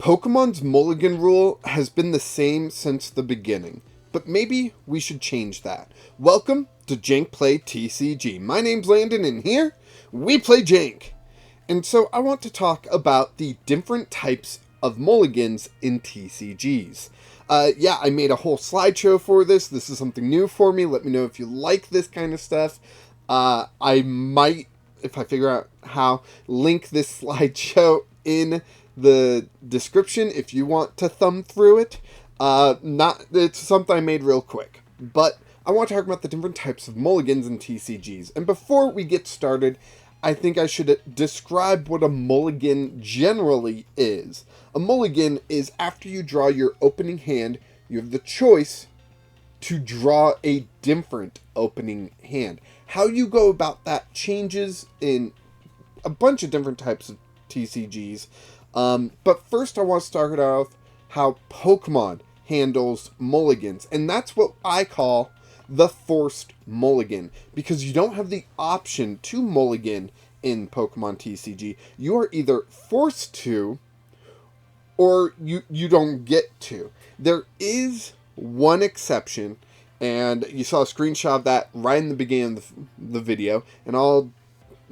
Pokemon's Mulligan rule has been the same since the beginning, but maybe we should change that. Welcome to Jank Play TCG. My name's Landon, and here we play Jank. And so I want to talk about the different types of Mulligans in TCGs. I made a whole slideshow for this. This is something new for me. Let me know if you like this kind of stuff. I might, if I figure out how, link this slideshow in the description if you want to thumb through it. It's something I made real quick. But I want to talk about the different types of Mulligans in TCGs. And before we get started, I think I should describe what a Mulligan generally is. A Mulligan is after you draw your opening hand, you have the choice to draw a different opening hand. How you go about that changes in a bunch of different types of TCGs. But first I want to start out how Pokemon handles Mulligans. And that's what I call the forced Mulligan, because you don't have the option to Mulligan in Pokemon TCG. You are either forced to, or you don't get to. There is one exception, and you saw a screenshot of that right in the beginning of the video, and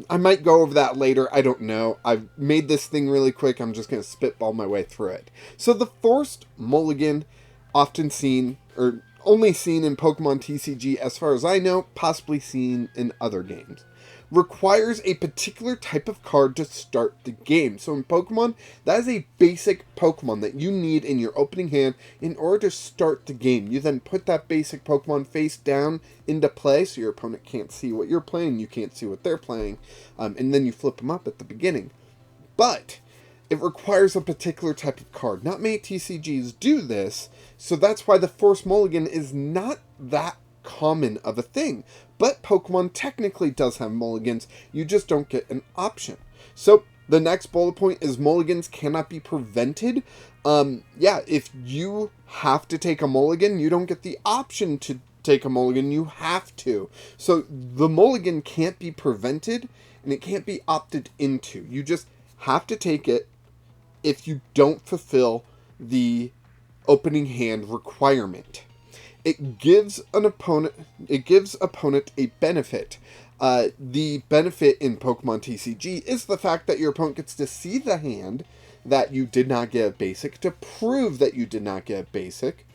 I might go over that later, I don't know. I've made this thing really quick, I'm just going to spitball my way through it. So the forced Mulligan, often seen, or only seen in Pokemon TCG as far as I know, possibly seen in other games, requires a particular type of card to start the game. So in Pokemon, that is a basic Pokemon that you need in your opening hand in order to start the game. You then put that basic Pokemon face down into play so your opponent can't see what you're playing, you can't see what they're playing, and then you flip them up at the beginning. But it requires a particular type of card. Not many TCGs do this, so that's why the Force Mulligan is not that common of a thing. But Pokemon technically does have Mulligans, you just don't get an option. So the next bullet point is Mulligans cannot be prevented. If you have to take a Mulligan, you don't get the option to take a Mulligan, you have to. So the Mulligan can't be prevented, and it can't be opted into. You just have to take it if you don't fulfill the opening hand requirement. It gives opponent a benefit. The benefit in Pokemon TCG is the fact that your opponent gets to see the hand that you did not get a basic, to prove that you did not get a basic,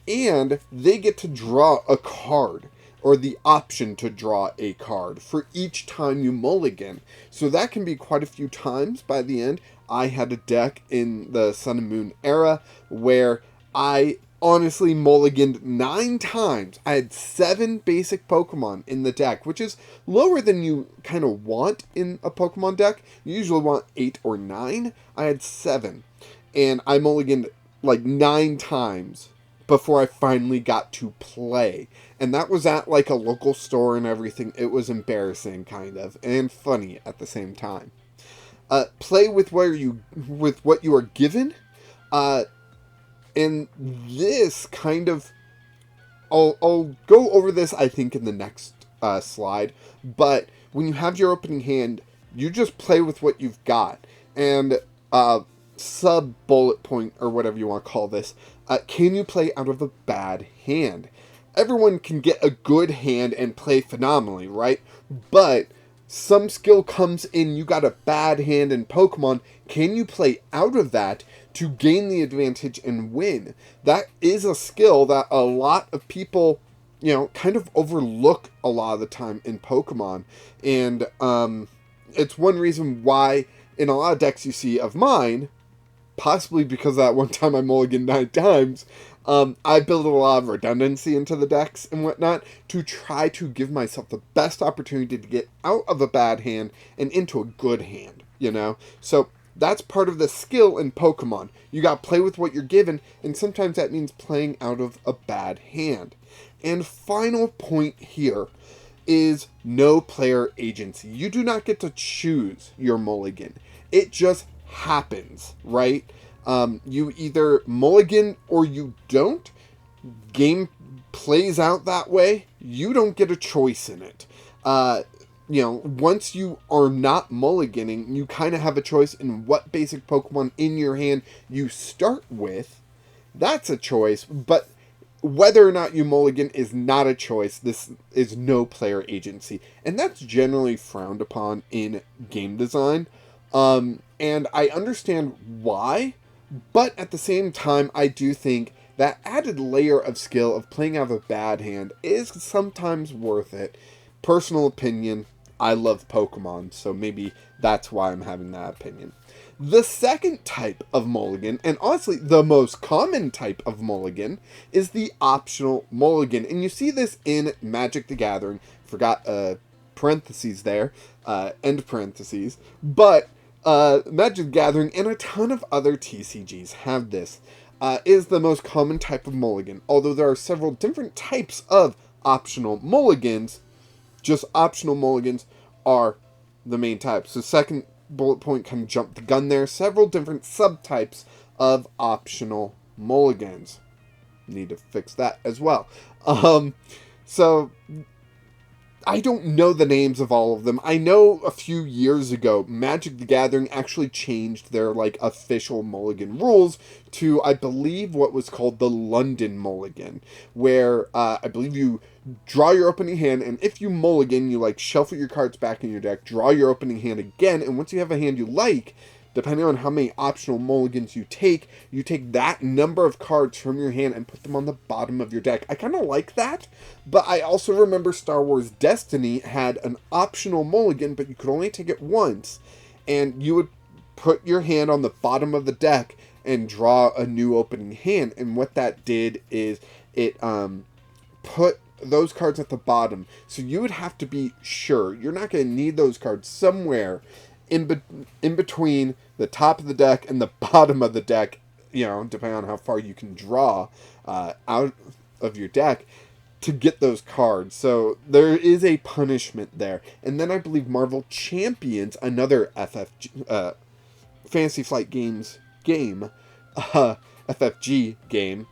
and they get to draw a card, or the option to draw a card, for each time you mulligan. So that can be quite a few times by the end. I had a deck in the Sun and Moon era where I honestly mulliganed 9 times. I had 7 basic Pokemon in the deck, which is lower than you kind of want in a Pokemon deck. You usually want 8 or 9. I had 7. And I mulliganed like 9 times before I finally got to play. And that was at like a local store and everything. It was embarrassing, kind of, and funny at the same time. Play with what you are given. And this kind of, I'll go over this, I think, in the next slide. But when you have your opening hand, you just play with what you've got. And sub-bullet point, or whatever you want to call this, can you play out of a bad hand? Everyone can get a good hand and play phenomenally, right? But some skill comes in, you got a bad hand in Pokemon, can you play out of that to gain the advantage and win? That is a skill that a lot of people, kind of overlook a lot of the time in Pokemon. And it's one reason why in a lot of decks you see of mine, possibly because that one time I mulliganed 9 times, I build a lot of redundancy into the decks and whatnot to try to give myself the best opportunity to get out of a bad hand and into a good hand, So that's part of the skill in Pokemon. You gotta play with what you're given, and sometimes that means playing out of a bad hand. And final point here is no player agency. You do not get to choose your mulligan. It just happens, right? You either mulligan or you don't. Game plays out that way. You don't get a choice in it. once you are not mulliganing, you kind of have a choice in what basic Pokemon in your hand you start with. That's a choice, but whether or not you mulligan is not a choice. This is no player agency, and that's generally frowned upon in game design. And I understand why, but at the same time, I do think that added layer of skill of playing out of a bad hand is sometimes worth it. Personal opinion, I love Pokemon, so maybe that's why I'm having that opinion. The second type of mulligan, and honestly the most common type of mulligan, is the optional mulligan. And you see this in Magic the Gathering. Forgot parentheses there, end parentheses. But Magic the Gathering and a ton of other TCGs have this. Is the most common type of mulligan. Although there are several different types of optional mulligans, just optional mulligans are the main type. So second bullet point kind of jumped the gun there. Several different subtypes of optional mulligans. Need to fix that as well. So I don't know the names of all of them. I know a few years ago, Magic the Gathering actually changed their, official mulligan rules to, I believe, what was called the London Mulligan, where, I believe you draw your opening hand, and if you mulligan, you, shuffle your cards back in your deck, draw your opening hand again, and once you have a hand you like, depending on how many optional mulligans you take that number of cards from your hand and put them on the bottom of your deck. I kind of like that, but I also remember Star Wars Destiny had an optional mulligan, but you could only take it once, and you would put your hand on the bottom of the deck and draw a new opening hand, and what that did is it put those cards at the bottom, so you would have to be sure you're not going to need those cards somewhere in between the top of the deck and the bottom of the deck, depending on how far you can draw out of your deck to get those cards. So there is a punishment there. And then I believe Marvel Champions, another Fantasy Flight Games game, FFG game,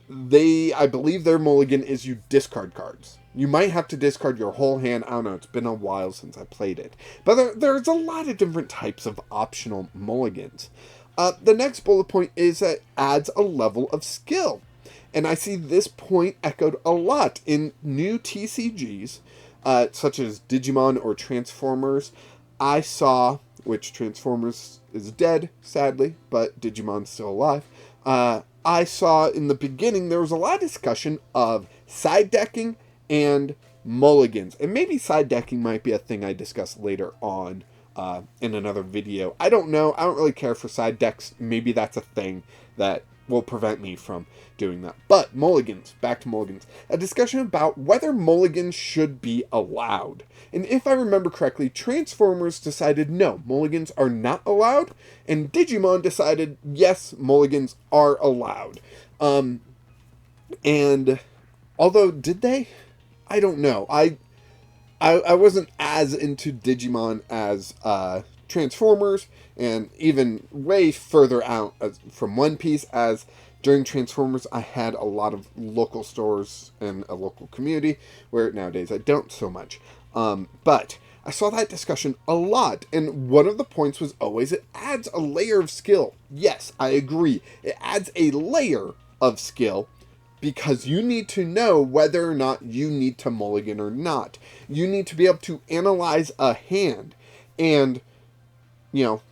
I believe their mulligan is you discard cards. You might have to discard your whole hand. I don't know. It's been a while since I played it. But there's a lot of different types of optional mulligans. The next bullet point is that it adds a level of skill. And I see this point echoed a lot in new TCGs, such as Digimon or Transformers. I saw, which Transformers is dead, sadly, but Digimon's still alive. I saw in the beginning there was a lot of discussion of side decking and mulligans. And maybe side decking might be a thing I discuss later on in another video. I don't know. I don't really care for side decks. Maybe that's a thing that will prevent me from doing that. But mulligans, back to mulligans. A discussion about whether mulligans should be allowed. And if I remember correctly, Transformers decided no, mulligans are not allowed. And Digimon decided yes, mulligans are allowed. And although, did they? I don't know. I wasn't as into Digimon as Transformers, and even way further out from One Piece, as during Transformers I had a lot of local stores and a local community, where nowadays I don't so much. But I saw that discussion a lot, and one of the points was always it adds a layer of skill. Yes, I agree. It adds a layer of skill, because you need to know whether or not you need to mulligan or not. You need to be able to analyze a hand and,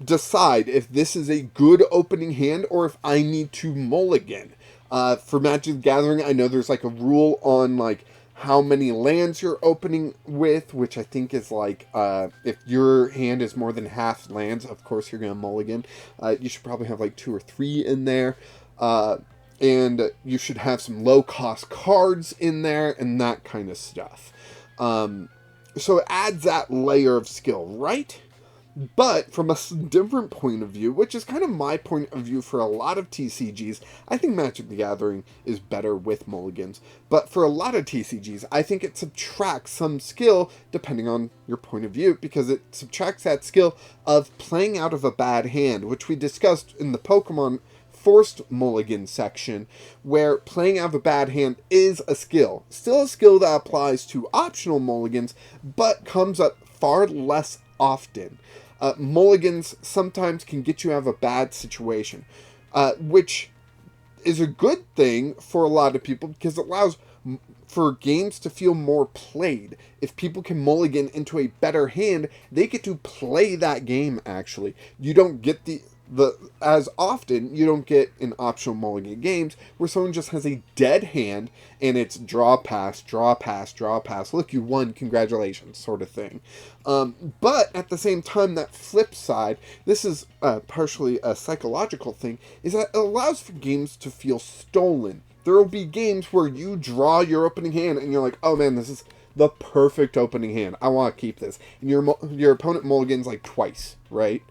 decide if this is a good opening hand or if I need to mulligan. For Magic the Gathering, I know there's a rule on how many lands you're opening with, which I think is if your hand is more than half lands, of course you're going to mulligan. You should probably have 2 or 3 in there. And you should have some low-cost cards in there and that kind of stuff. So it adds that layer of skill, right? But from a different point of view, which is kind of my point of view for a lot of TCGs, I think Magic the Gathering is better with mulligans. But for a lot of TCGs, I think it subtracts some skill, depending on your point of view, because it subtracts that skill of playing out of a bad hand, which we discussed in the Pokemon forced mulligan section, where playing out of a bad hand is a skill. Still a skill that applies to optional mulligans, but comes up far less often. Mulligans sometimes can get you out of a bad situation, which is a good thing for a lot of people because it allows for games to feel more played. If people can mulligan into a better hand, they get to play that game, actually. You don't get the as often, you don't get in optional mulligan games where someone just has a dead hand and it's draw, pass, draw, pass, draw, pass. Look, you won, congratulations, sort of thing. But at the same time, that flip side, this is partially a psychological thing, is that it allows for games to feel stolen. There will be games where you draw your opening hand and you're like, oh man, this is the perfect opening hand. I want to keep this. And your opponent mulligans like twice, right?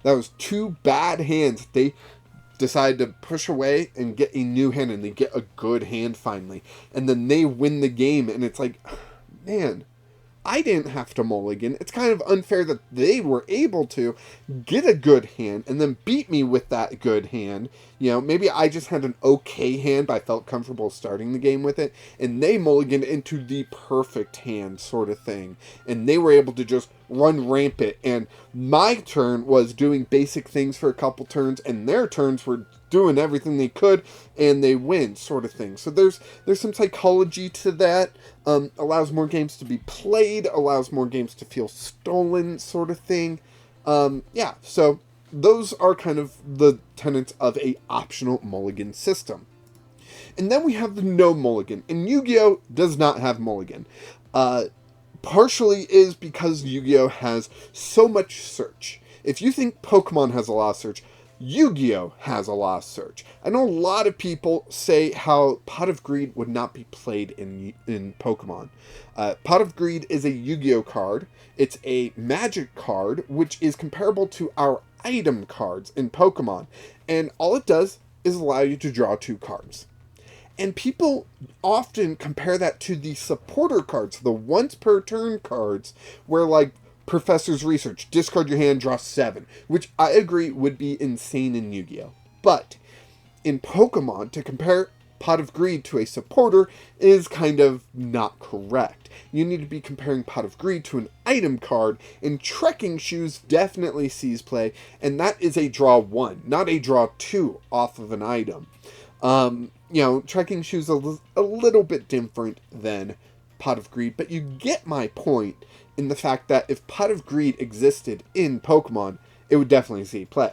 That was two bad hands. They decide to push away and get a new hand, and they get a good hand finally. And then they win the game, and it's like, man, I didn't have to mulligan. It's kind of unfair that they were able to get a good hand and then beat me with that good hand. You know, maybe I just had an okay hand, but I felt comfortable starting the game with it, and they mulliganed into the perfect hand sort of thing. And they were able to just run rampant, and my turn was doing basic things for a couple turns, and their turns were doing everything they could, and they win, sort of thing. So there's some psychology to that. Allows more games to be played, allows more games to feel stolen, sort of thing. Yeah, so those are kind of the tenets of a optional mulligan system. And then we have the no mulligan, and Yu-Gi-Oh! Does not have mulligan. Partially is because Yu-Gi-Oh! Has so much search. If you think Pokemon has a lot of search, Yu-Gi-Oh! Has a lot of search. I know a lot of people say how Pot of Greed would not be played in Pokemon. Pot of Greed is a Yu-Gi-Oh! Card. It's a magic card, which is comparable to our item cards in Pokemon. And all it does is allow you to draw 2 cards. And people often compare that to the supporter cards, the once per turn cards, where like Professor's Research, discard your hand, draw 7, which I agree would be insane in Yu-Gi-Oh! But in Pokemon, to compare Pot of Greed to a supporter is kind of not correct. You need to be comparing Pot of Greed to an item card, and Trekking Shoes definitely sees play, and that is a draw 1, not a draw 2 off of an item. You know, Trekking Shoes is a little bit different than Pot of Greed, but you get my point in the fact that if Pot of Greed existed in Pokemon, it would definitely see play.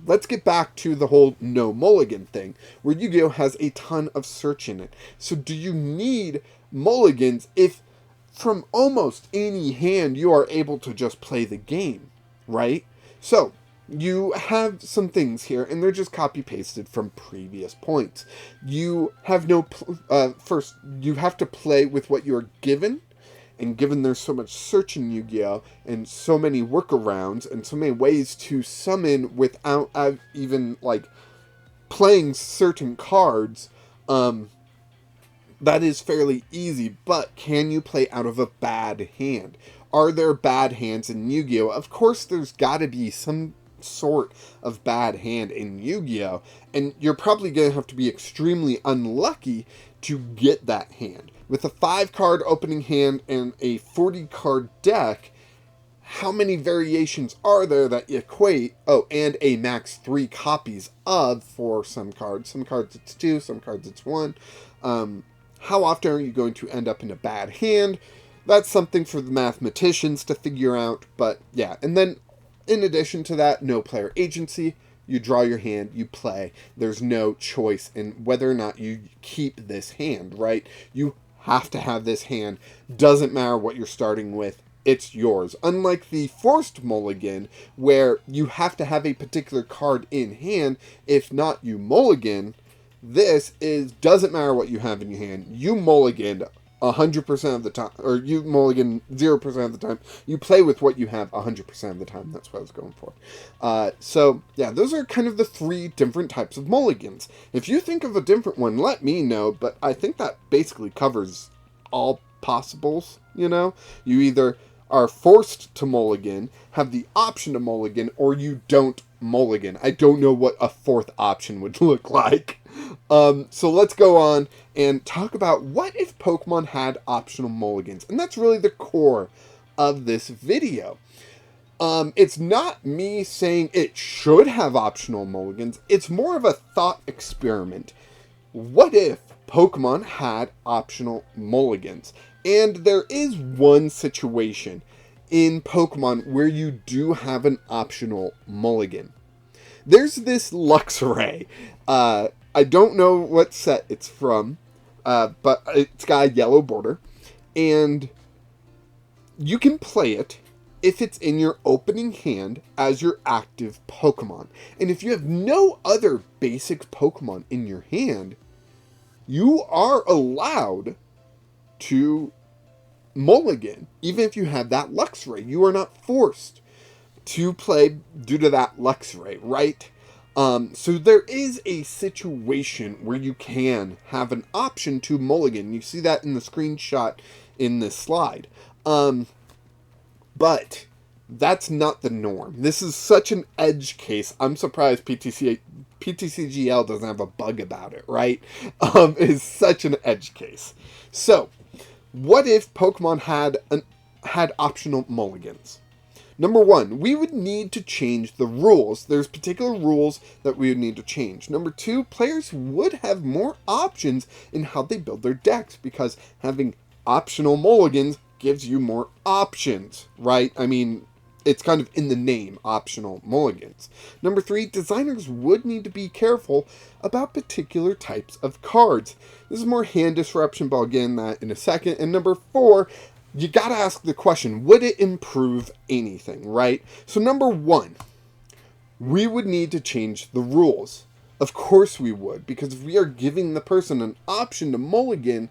Let's get back to the whole no mulligan thing, where Yu-Gi-Oh! Has a ton of search in it. So do you need mulligans if from almost any hand you are able to just play the game, right? So you have some things here, and they're just copy-pasted from previous points. You have no... first, you have to play with what you're given, and given there's so much search in Yu-Gi-Oh! And so many workarounds, and so many ways to summon without even, like, playing certain cards, that is fairly easy, but can you play out of a bad hand? Are there bad hands in Yu-Gi-Oh! Of course there's gotta be some sort of bad hand in Yu-Gi-Oh! And you're probably going to have to be extremely unlucky to get that hand. With a 5-card opening hand and a 40-card deck, how many variations are there that equate? Oh, and a max 3 copies of for some cards. Some cards it's 2, some cards it's 1. How often are you going to end up in a bad hand? That's something for the mathematicians to figure out, but yeah. And then in addition to that, no player agency. You draw your hand, you play. There's no choice in whether or not you keep this hand, right? You have to have this hand. Doesn't matter what you're starting with. It's yours. Unlike the forced mulligan, where you have to have a particular card in hand. If not, you mulligan. This is, doesn't matter what you have in your hand. You mulligan 100% of the time, or you mulligan 0% of the time. You play with what you have 100% of the time. That's what I was going for. So, yeah, those are kind of the 3 different types of mulligans. If you think of a different one, let me know, but I think that basically covers all possibles, you know? You either are forced to mulligan, have the option to mulligan, or you don't Mulligan. I don't know what a fourth option would look like. So let's go on and talk about what if Pokemon had optional mulligans. And that's really the core of this video. It's not me saying it should have optional mulligans. It's more of a thought experiment. What if Pokemon had optional mulligans? And there is one situation in Pokemon where you do have an optional mulligan. There's this Luxray. I don't know what set it's from, but it's got a yellow border. And you can play it if it's in your opening hand as your active Pokemon. And if you have no other basic Pokemon in your hand, you are allowed to mulligan, even if you have that Luxray. You are not forced to play due to that Luxray, right? So there is a situation where you can have an option to mulligan. You see that in the screenshot in this slide. But that's not the norm. This is such an edge case. I'm surprised PTCGL doesn't have a bug about it, right? It's such an edge case. So, what if Pokemon had optional mulligans? Number one, we would need to change the rules. There's particular rules that we would need to change. Number two, players would have more options in how they build their decks, because having optional mulligans gives you more options, right? I mean, it's kind of in the name, optional mulligans. Number three, designers would need to be careful about particular types of cards. This is more hand disruption, but I'll get in that in a second. And number four, you gotta ask the question, would it improve anything, right? So number one, we would need to change the rules. Of course we would, because if we are giving the person an option to mulligan,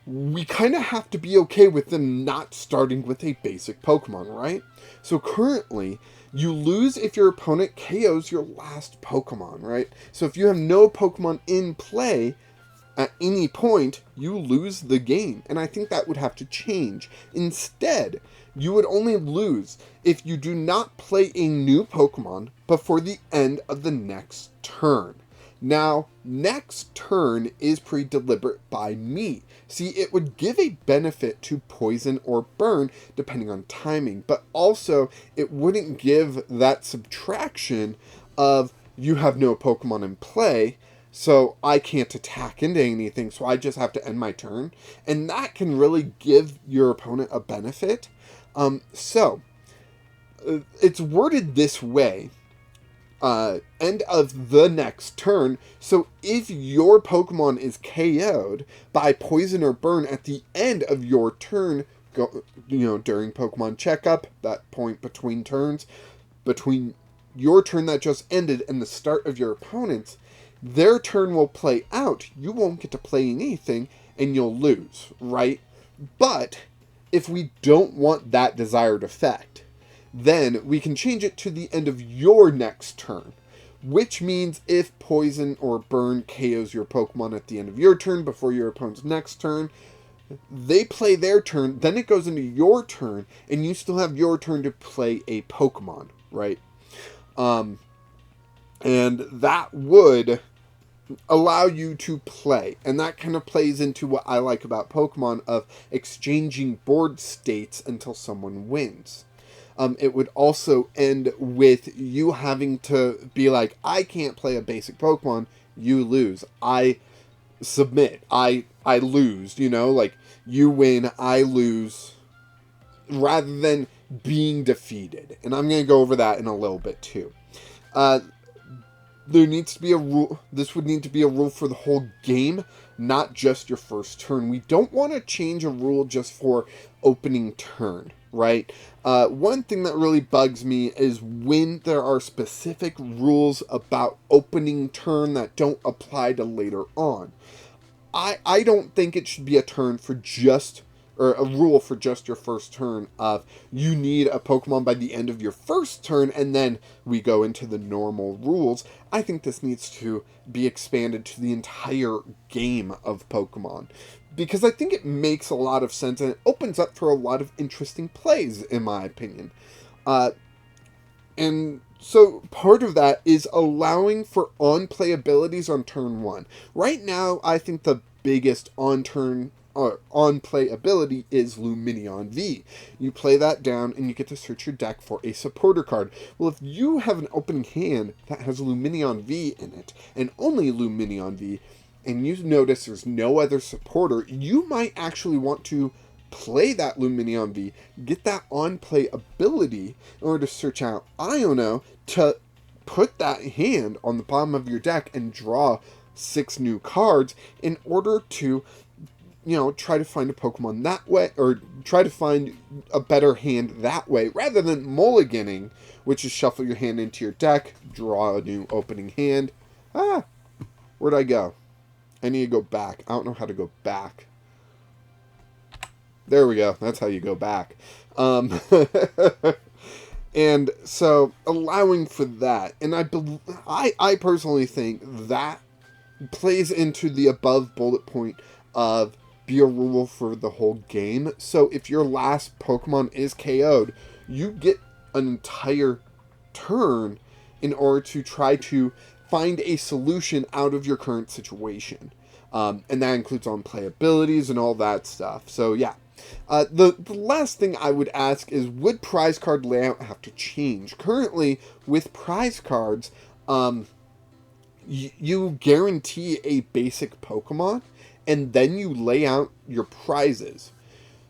we kind of have to be okay with them not starting with a basic Pokemon, right? So currently, you lose if your opponent KOs your last Pokemon, right? So if you have no Pokemon in play at any point, you lose the game. And I think that would have to change. Instead, you would only lose if you do not play a new Pokemon before the end of the next turn. Now, next turn is pretty deliberate by me. See, it would give a benefit to poison or burn, depending on timing, but also it wouldn't give that subtraction of you have no Pokemon in play, so I can't attack into anything, so I just have to end my turn. And that can really give your opponent a benefit. It's worded this way. End of the next turn. So if your Pokemon is KO'd by poison or burn at the end of your turn, during Pokemon checkup, that point between turns, between your turn that just ended and the start of your opponent's, their turn will play out. You won't get to play anything and you'll lose, right? But if we don't want that desired effect, then we can change it to the end of your next turn, which means if poison or burn KOs your Pokemon at the end of your turn before your opponent's next turn, they play their turn, then it goes into your turn, and you still have your turn to play a Pokemon, right? And that would allow you to play, and that kind of plays into what I like about Pokemon of exchanging board states until someone wins. It would also end with you having to be like, I can't play a basic Pokemon, you lose. I submit. I lose, like, you win, I lose, rather than being defeated. And I'm going to go over that in a little bit, too. There needs to be a rule. This would need to be a rule for the whole game, not just your first turn. We don't want to change a rule just for opening turn, right? One thing that really bugs me is when there are specific rules about opening turn that don't apply to later on. I don't think it should be a turn for just, or a rule for just your first turn of you need a Pokemon by the end of your first turn and then we go into the normal rules. I think this needs to be expanded to the entire game of Pokemon, because I think it makes a lot of sense and it opens up for a lot of interesting plays, in my opinion. And So part of that is allowing for on-play abilities on turn 1. Right now, I think the biggest on-play ability is Luminion V. You play that down and you get to search your deck for a supporter card. Well, if you have an opening hand that has Luminion V in it, and only Luminion V, and you notice there's no other supporter, you might actually want to play that Luminion V, get that on-play ability in order to search out Iono to put that hand on the bottom of your deck and draw 6 new cards in order to, try to find a Pokemon that way, or try to find a better hand that way, rather than mulliganing, which is shuffle your hand into your deck, draw a new opening hand. Where'd I go? I need to go back. I don't know how to go back. There we go. That's how you go back. And so allowing for that, and I personally think that plays into the above bullet point of be a rule for the whole game. So if your last Pokemon is KO'd, you get an entire turn in order to try to find a solution out of your current situation. And that includes on-play abilities and all that stuff. So yeah. The last thing I would ask is, would prize card layout have to change? Currently, with prize cards, you guarantee a basic Pokemon, and then you lay out your prizes.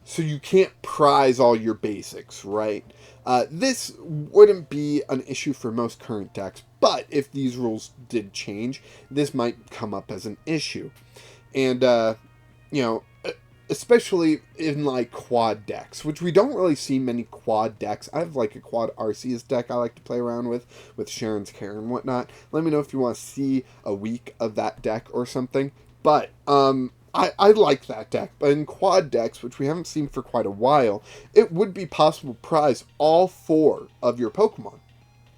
So you can't prize all your basics, right? This wouldn't be an issue for most current decks, but if these rules did change, this might come up as an issue. And, especially in like quad decks, which we don't really see many quad decks. I have like a quad Arceus deck I like to play around with Sharon's Care and whatnot. Let me know if you want to see a week of that deck or something. But I like that deck. But in quad decks, which we haven't seen for quite a while, it would be possible to prize all 4 of your Pokemon,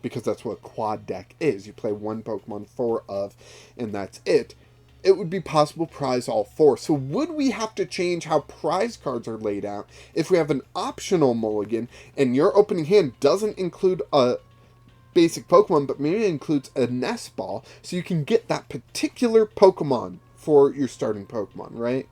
because that's what a quad deck is. You play one Pokemon 4 of, and that's it. It would be possible to prize all 4. So would we have to change how prize cards are laid out if we have an optional mulligan and your opening hand doesn't include a basic Pokemon, but maybe it includes a nest ball, so you can get that particular Pokemon for your starting Pokemon, right?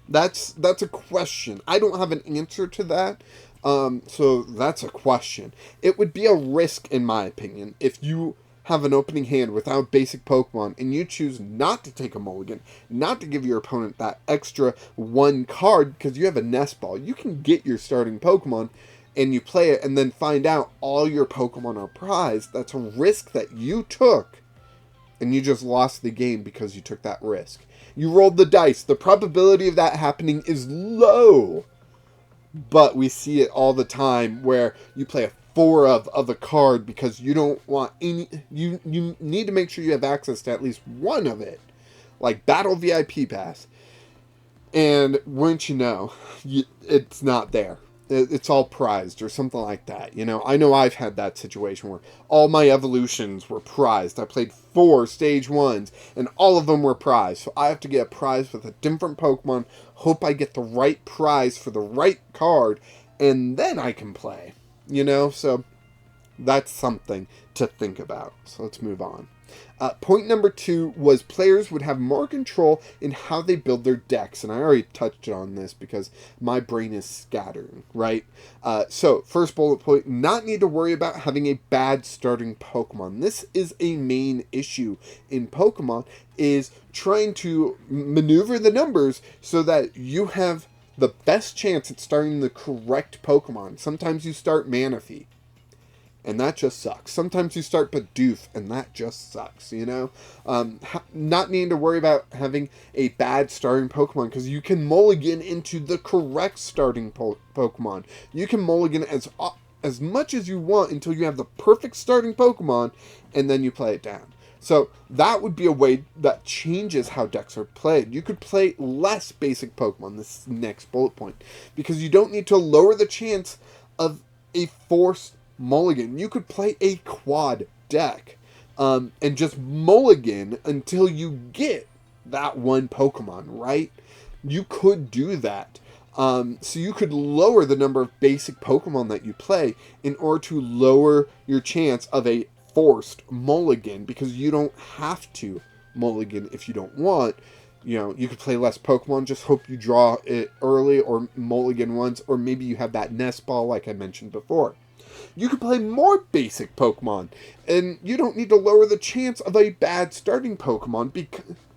That's a question. I don't have an answer to that. So that's a question. It would be a risk, in my opinion, if you have an opening hand without basic Pokemon, and you choose not to take a mulligan, not to give your opponent that extra 1 card because you have a nest ball. You can get your starting Pokemon, and you play it, and then find out all your Pokemon are prized. That's a risk that you took, and you just lost the game because you took that risk. You rolled the dice. The probability of that happening is low, but we see it all the time where you play a 4 of a card because you don't want any. You need to make sure you have access to at least one of it, like Battle VIP Pass. And wouldn't you know, it's not there. It's all prized or something like that. I know I've had that situation where all my evolutions were prized. I played 4 stage 1s, and all of them were prized. So I have to get a prize with a different Pokemon, hope I get the right prize for the right card, and then I can play. So that's something to think about. So let's move on. Point number 2 was players would have more control in how they build their decks. And I already touched on this because my brain is scattering, right? So first bullet point, not need to worry about having a bad starting Pokemon. This is a main issue in Pokemon, is trying to maneuver the numbers so that you have the best chance at starting the correct Pokemon. Sometimes you start Manaphy, and that just sucks. Sometimes you start Bidoof, and that just sucks, Not needing to worry about having a bad starting Pokemon, because you can mulligan into the correct starting Pokemon. You can mulligan as much as you want until you have the perfect starting Pokemon, and then you play it down. So that would be a way that changes how decks are played. You could play less basic Pokemon, this next bullet point, because you don't need to lower the chance of a forced mulligan. You could play a quad deck and just mulligan until you get that one Pokemon, right? You could do that. So you could lower the number of basic Pokemon that you play in order to lower your chance of a forced Mulligan, because you don't have to Mulligan if you don't want. You could play less Pokemon, just hope you draw it early, or Mulligan once, or maybe you have that nest ball like I mentioned before. You can play more basic Pokemon, and you don't need to lower the chance of a bad starting Pokemon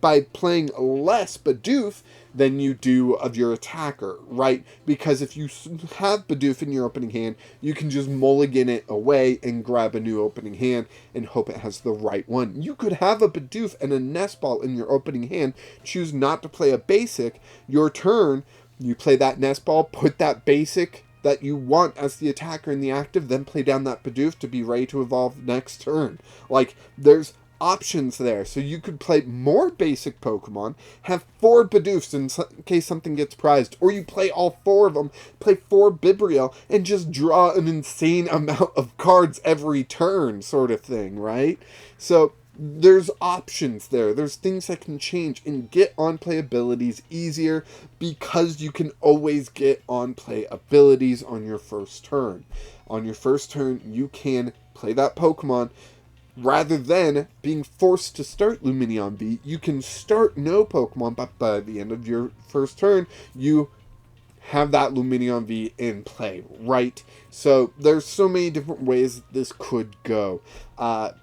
by playing less Bidoof than you do of your attacker, right? Because if you have Bidoof in your opening hand, you can just Mulligan it away and grab a new opening hand and hope it has the right one. You could have a Bidoof and a Nest Ball in your opening hand, choose not to play a basic, your turn, you play that Nest Ball, put that basic that you want as the attacker in the active, then play down that Bidoof to be ready to evolve next turn. Like, there's options there. So you could play more basic Pokemon, have 4 Bidoofs in case something gets prized, or you play all 4 of them, play 4 Bibriel, and just draw an insane amount of cards every turn, sort of thing, right? So there's options there. There's things that can change and get on play abilities easier, because you can always get on play abilities on your first turn. On your first turn, you can play that Pokemon. Rather than being forced to start Lumineon V, you can start no Pokemon, but by the end of your first turn, you have that Lumineon V in play, right? So there's so many different ways this could go.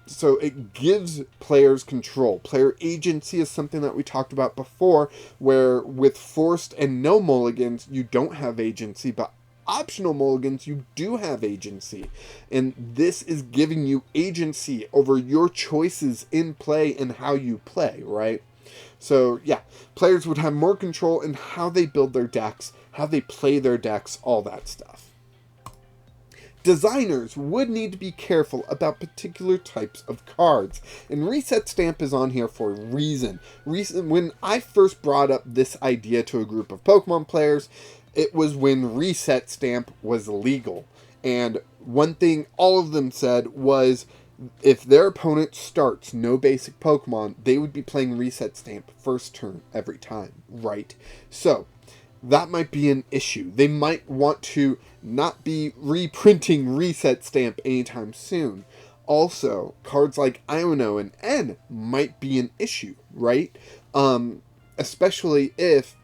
So it gives players control. Player agency is something that we talked about before, where with forced and no Mulligans, you don't have agency, but optional Mulligans, you do have agency. And this is giving you agency over your choices in play and how you play, right? So yeah, players would have more control in how they build their decks, how they play their decks, all that stuff. Designers would need to be careful about particular types of cards, and Reset Stamp is on here for a reason. When I first brought up this idea to a group of Pokemon players, it was when Reset Stamp was legal, and one thing all of them said was if their opponent starts no basic Pokemon, they would be playing Reset Stamp first turn every time, right? So that might be an issue. They might want to not be reprinting Reset Stamp anytime soon. Also, cards like Iono and N might be an issue, right? Especially if,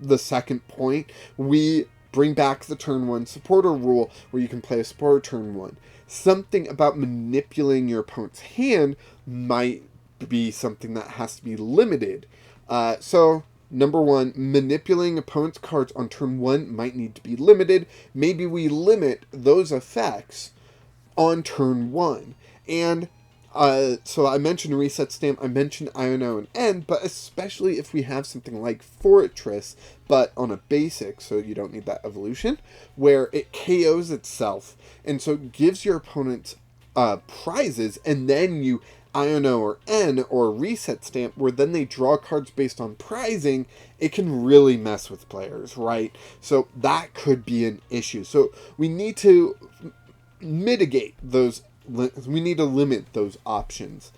the second point, we bring back the turn 1 supporter rule, where you can play a supporter turn 1. Something about manipulating your opponent's hand might be something that has to be limited. So, number 1, manipulating opponent's cards on turn 1 might need to be limited. Maybe we limit those effects on turn 1. And so I mentioned Reset Stamp, I mentioned Iono and N, but especially if we have something like Fortress, but on a basic, so you don't need that evolution, where it KOs itself, and so it gives your opponents prizes, and then you Iono or N or Reset Stamp, where then they draw cards based on prizing, it can really mess with players, right? So that could be an issue. So we need to mitigate those. We need to limit those options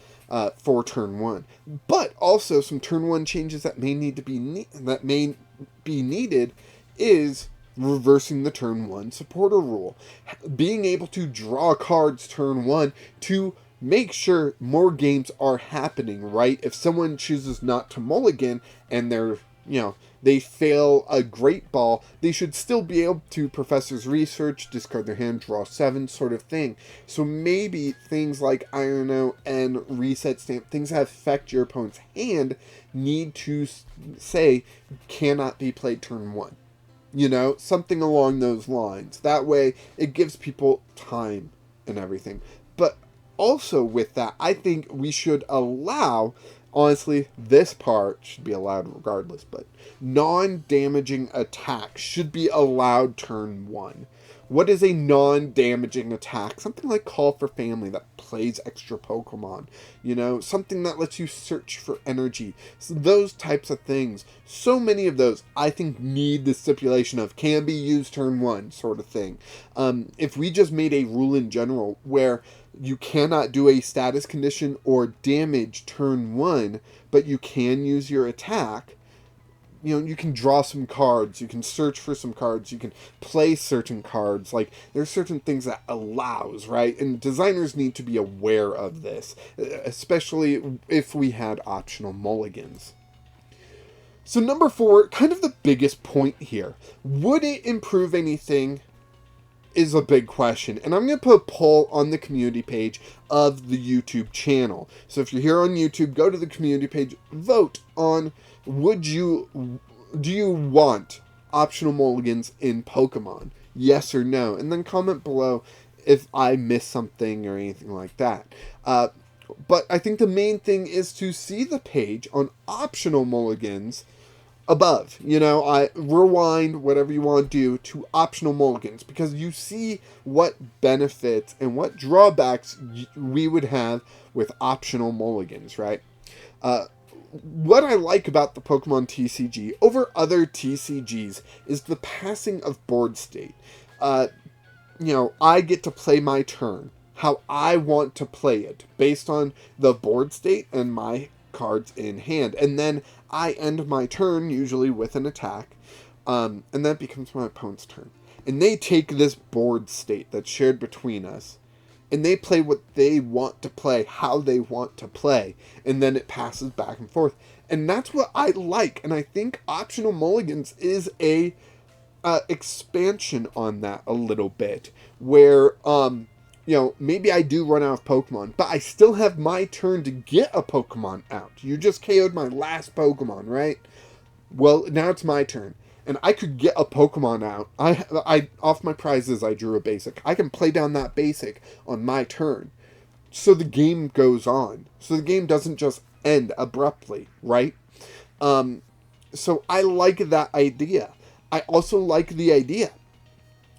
for turn 1, but also some turn 1 changes that may need to be needed is reversing the turn 1 supporter rule, being able to draw cards turn 1 to make sure more games are happening, right? If someone chooses not to Mulligan and they're, they fail a Great Ball, they should still be able to Professor's Research, discard their hand, draw 7, sort of thing. So maybe things like Iono and Reset Stamp, things that affect your opponent's hand, need to say cannot be played turn 1. Something along those lines. That way, it gives people time and everything. But also with that, I think we should allow, honestly, this part should be allowed regardless, but non-damaging attack should be allowed turn 1. What is a non-damaging attack? Something like Call for Family that plays extra Pokemon. Something that lets you search for energy. So those types of things. So many of those, I think, need the stipulation of can be used turn 1, sort of thing. If we just made a rule in general where you cannot do a status condition or damage turn 1, but you can use your attack, you can draw some cards, you can search for some cards, you can play certain cards. Like, there's certain things that allows, right? And designers need to be aware of this, especially if we had optional mulligans. So number 4, kind of the biggest point here. Would it improve anything? Is a big question. And I'm going to put a poll on the community page of the YouTube channel. So if you're here on YouTube, go to the community page, vote on do you want optional mulligans in Pokemon? Yes or no? And then comment below if I missed something or anything like that. But I think the main thing is to see the page on optional mulligans above. I rewind, whatever you want to do, to optional mulligans, because you see what benefits and what drawbacks we would have with optional mulligans, right? What I like about the Pokemon TCG over other TCGs is the passing of board state. I get to play my turn how I want to play it based on the board state and my cards in hand, and then I end my turn usually with an attack, and that becomes my opponent's turn, and they take this board state that's shared between us, and they play what they want to play, how they want to play, and then it passes back and forth, and that's what I like. And I think optional mulligans is a expansion on that a little bit, where maybe I do run out of Pokemon, but I still have my turn to get a Pokemon out. You just KO'd my last Pokemon, right? Well, now it's my turn, and I could get a Pokemon out. I off my prizes, I drew a basic. I can play down that basic on my turn, so the game goes on. So the game doesn't just end abruptly, right? So I like that idea. I also like the idea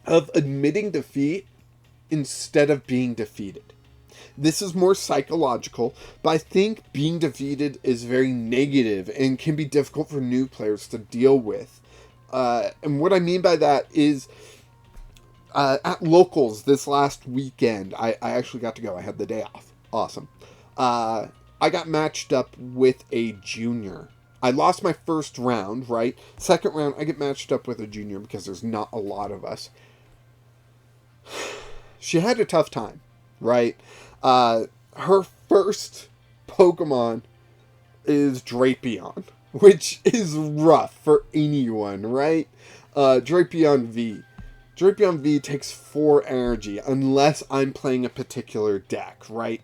of admitting defeat instead of being defeated. This is more psychological, but I think being defeated is very negative and can be difficult for new players to deal with. And what I mean by that is, at locals this last weekend, I actually got to go. I had the day off. Awesome. I got matched up with a junior. I lost my first round, right? Second round, I get matched up with a junior because there's not a lot of us. She had a tough time, right? Her first Pokemon is Drapion, which is rough for anyone, right? Drapion V. Drapion V takes 4 energy unless I'm playing a particular deck, right?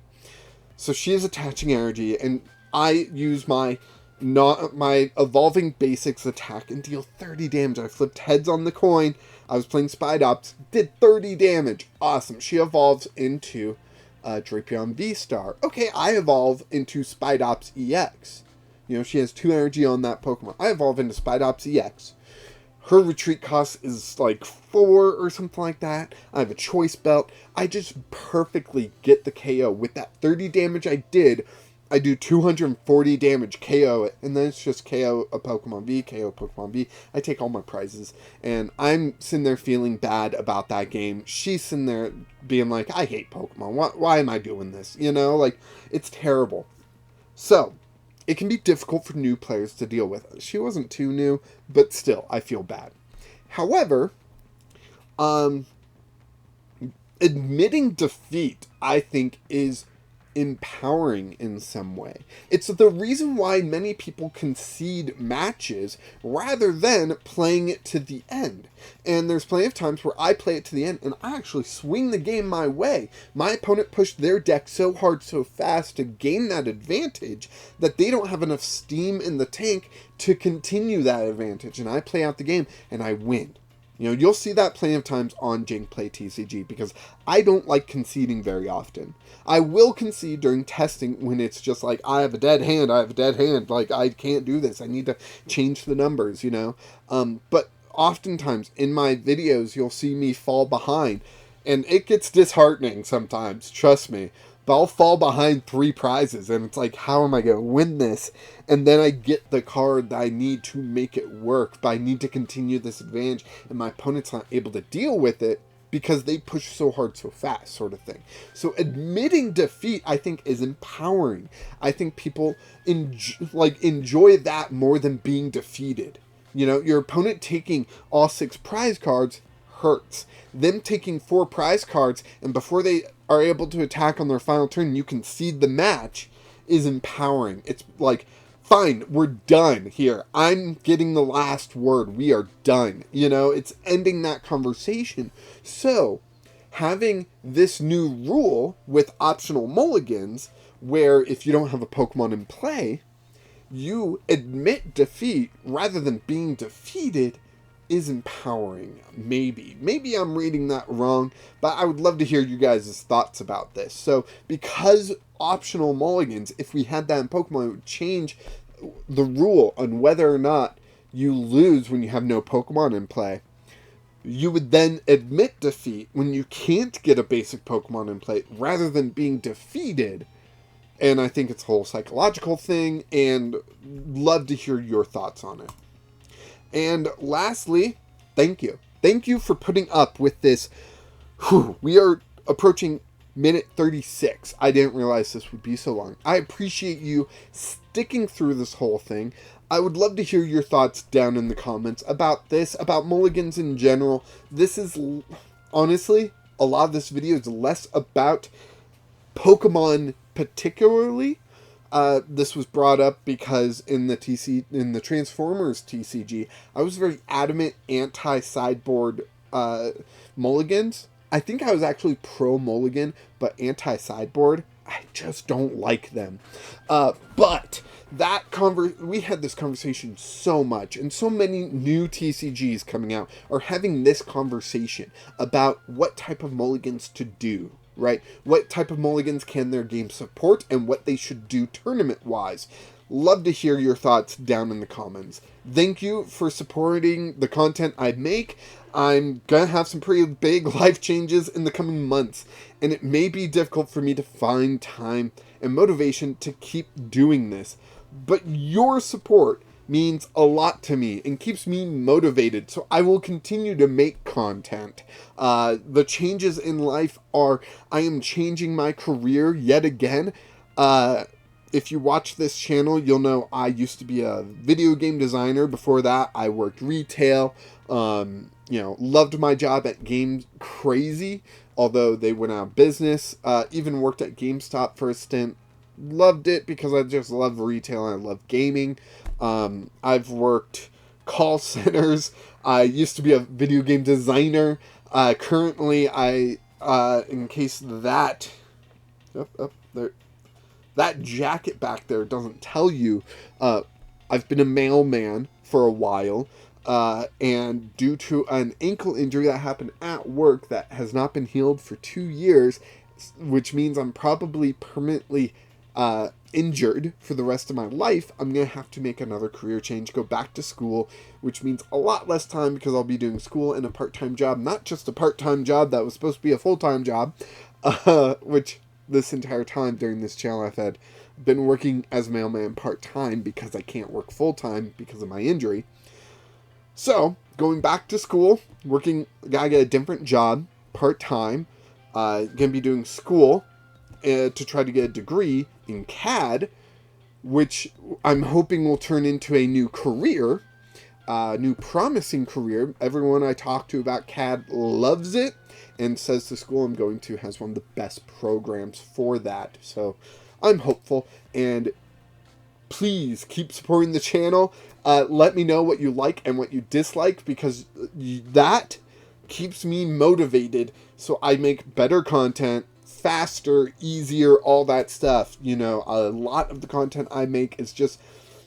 So she is attaching energy, and I use my evolving basics attack and deal 30 damage. I flipped heads on the coin. I was playing Spidops, did 30 damage. Awesome. She evolves into Drapion V-Star. Okay, I evolve into Spidops EX. She has 2 energy on that Pokemon. I evolve into Spidops EX. Her retreat cost is like 4 or something like that. I have a choice belt. I just perfectly get the KO. With that 30 damage I did, I do 240 damage, KO it, and then it's just KO a Pokemon V, KO Pokemon V. I take all my prizes, and I'm sitting there feeling bad about that game. She's sitting there being like, I hate Pokemon. Why am I doing this? It's terrible. So, it can be difficult for new players to deal with. She wasn't too new, but still, I feel bad. However, admitting defeat, I think, is empowering in some way. It's the reason why many people concede matches rather than playing it to the end. And there's plenty of times where I play it to the end and I actually swing the game my way. My opponent pushed their deck so hard, so fast to gain that advantage that they don't have enough steam in the tank to continue that advantage. And I play out the game and I win. You'll see that plenty of times on Jank Play TCG because I don't like conceding very often. I will concede during testing when it's just like, I have a dead hand, like, I can't do this, I need to change the numbers, But oftentimes in my videos, you'll see me fall behind, and it gets disheartening sometimes, trust me. But I'll fall behind 3 prizes, and it's like, how am I going to win this? And then I get the card that I need to make it work, but I need to continue this advantage, and my opponent's not able to deal with it because they push so hard so fast, sort of thing. So admitting defeat, I think, is empowering. I think people enjoy that more than being defeated. You know, your opponent taking all 6 prize cards hurts. Them taking 4 prize cards, and before they are able to attack on their final turn, you concede the match, is empowering. It's like, fine, we're done here. I'm getting the last word. We are done. You know, it's ending that conversation. So, having this new rule with optional mulligans, where if you don't have a Pokemon in play, you admit defeat rather than being defeated, is empowering. Maybe I'm reading that wrong, but I would love to hear you guys' thoughts about this. So because optional mulligans, if we had that in Pokemon, it would change the rule on whether or not you lose when you have no Pokemon in play. You would then admit defeat when you can't get a basic Pokemon in play rather than being defeated. And I think it's a whole psychological thing, and love to hear your thoughts on it. And lastly, thank you. Thank you for putting up with this. We are approaching minute 36. I didn't realize this would be so long. I appreciate you sticking through this whole thing. I would love to hear your thoughts down in the comments about this, about mulligans in general. This is, honestly, a lot of this video is less about Pokemon particularly. This was brought up because in the Transformers TCG, I was very adamant anti-sideboard mulligans. I think I was actually pro-mulligan, but anti-sideboard. I just don't like them. But we had this conversation so much, and so many new TCGs coming out are having this conversation about what type of mulligans to do. Right? What type of mulligans can their game support, and what they should do tournament-wise. Love to hear your thoughts down in the comments. Thank you for supporting the content I make. I'm gonna have some pretty big life changes in the coming months, and it may be difficult for me to find time and motivation to keep doing this. But your support means a lot to me and keeps me motivated, so I will continue to make content. The changes in life are, I am changing my career yet again. If you watch this channel, you'll know I used to be a video game designer. Before that, I worked retail. You know, loved my job at Game Crazy, although they went out of business. Even worked at GameStop for a stint. Loved it because I just love retail and I love gaming. I've worked call centers. I used to be a video game designer. Currently, in case that, there, that jacket back there doesn't tell you, I've been a mailman for a while, and due to an ankle injury that happened at work that has not been healed for 2 years, which means I'm probably permanently injured for the rest of my life, I'm going to have to make another career change, go back to school, which means a lot less time because I'll be doing school and a part-time job, not just a part-time job that was supposed to be a full-time job, which this entire time during this channel I've been working as a mailman part-time because I can't work full-time because of my injury. So, going back to school, gotta get a different job, part-time, gonna be doing school, to try to get a degree in CAD, which I'm hoping will turn into a new career, new promising career. Everyone I talk to about CAD loves it and says the school I'm going to has one of the best programs for that. So I'm hopeful, and please keep supporting the channel. Let me know what you like and what you dislike, because that keeps me motivated so I make better content, faster, easier, all that stuff. You know, a lot of the content I make is just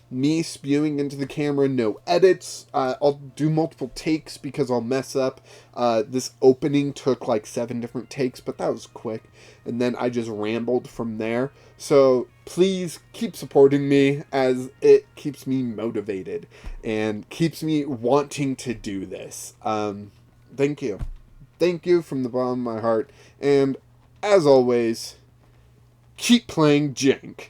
me spewing into the camera, no edits. I'll do multiple takes because I'll mess up. This opening took like 7 different takes, but that was quick. And then I just rambled from there. So please keep supporting me, as it keeps me motivated and keeps me wanting to do this. Thank you. Thank you from the bottom of my heart. And as always, keep playing Jank.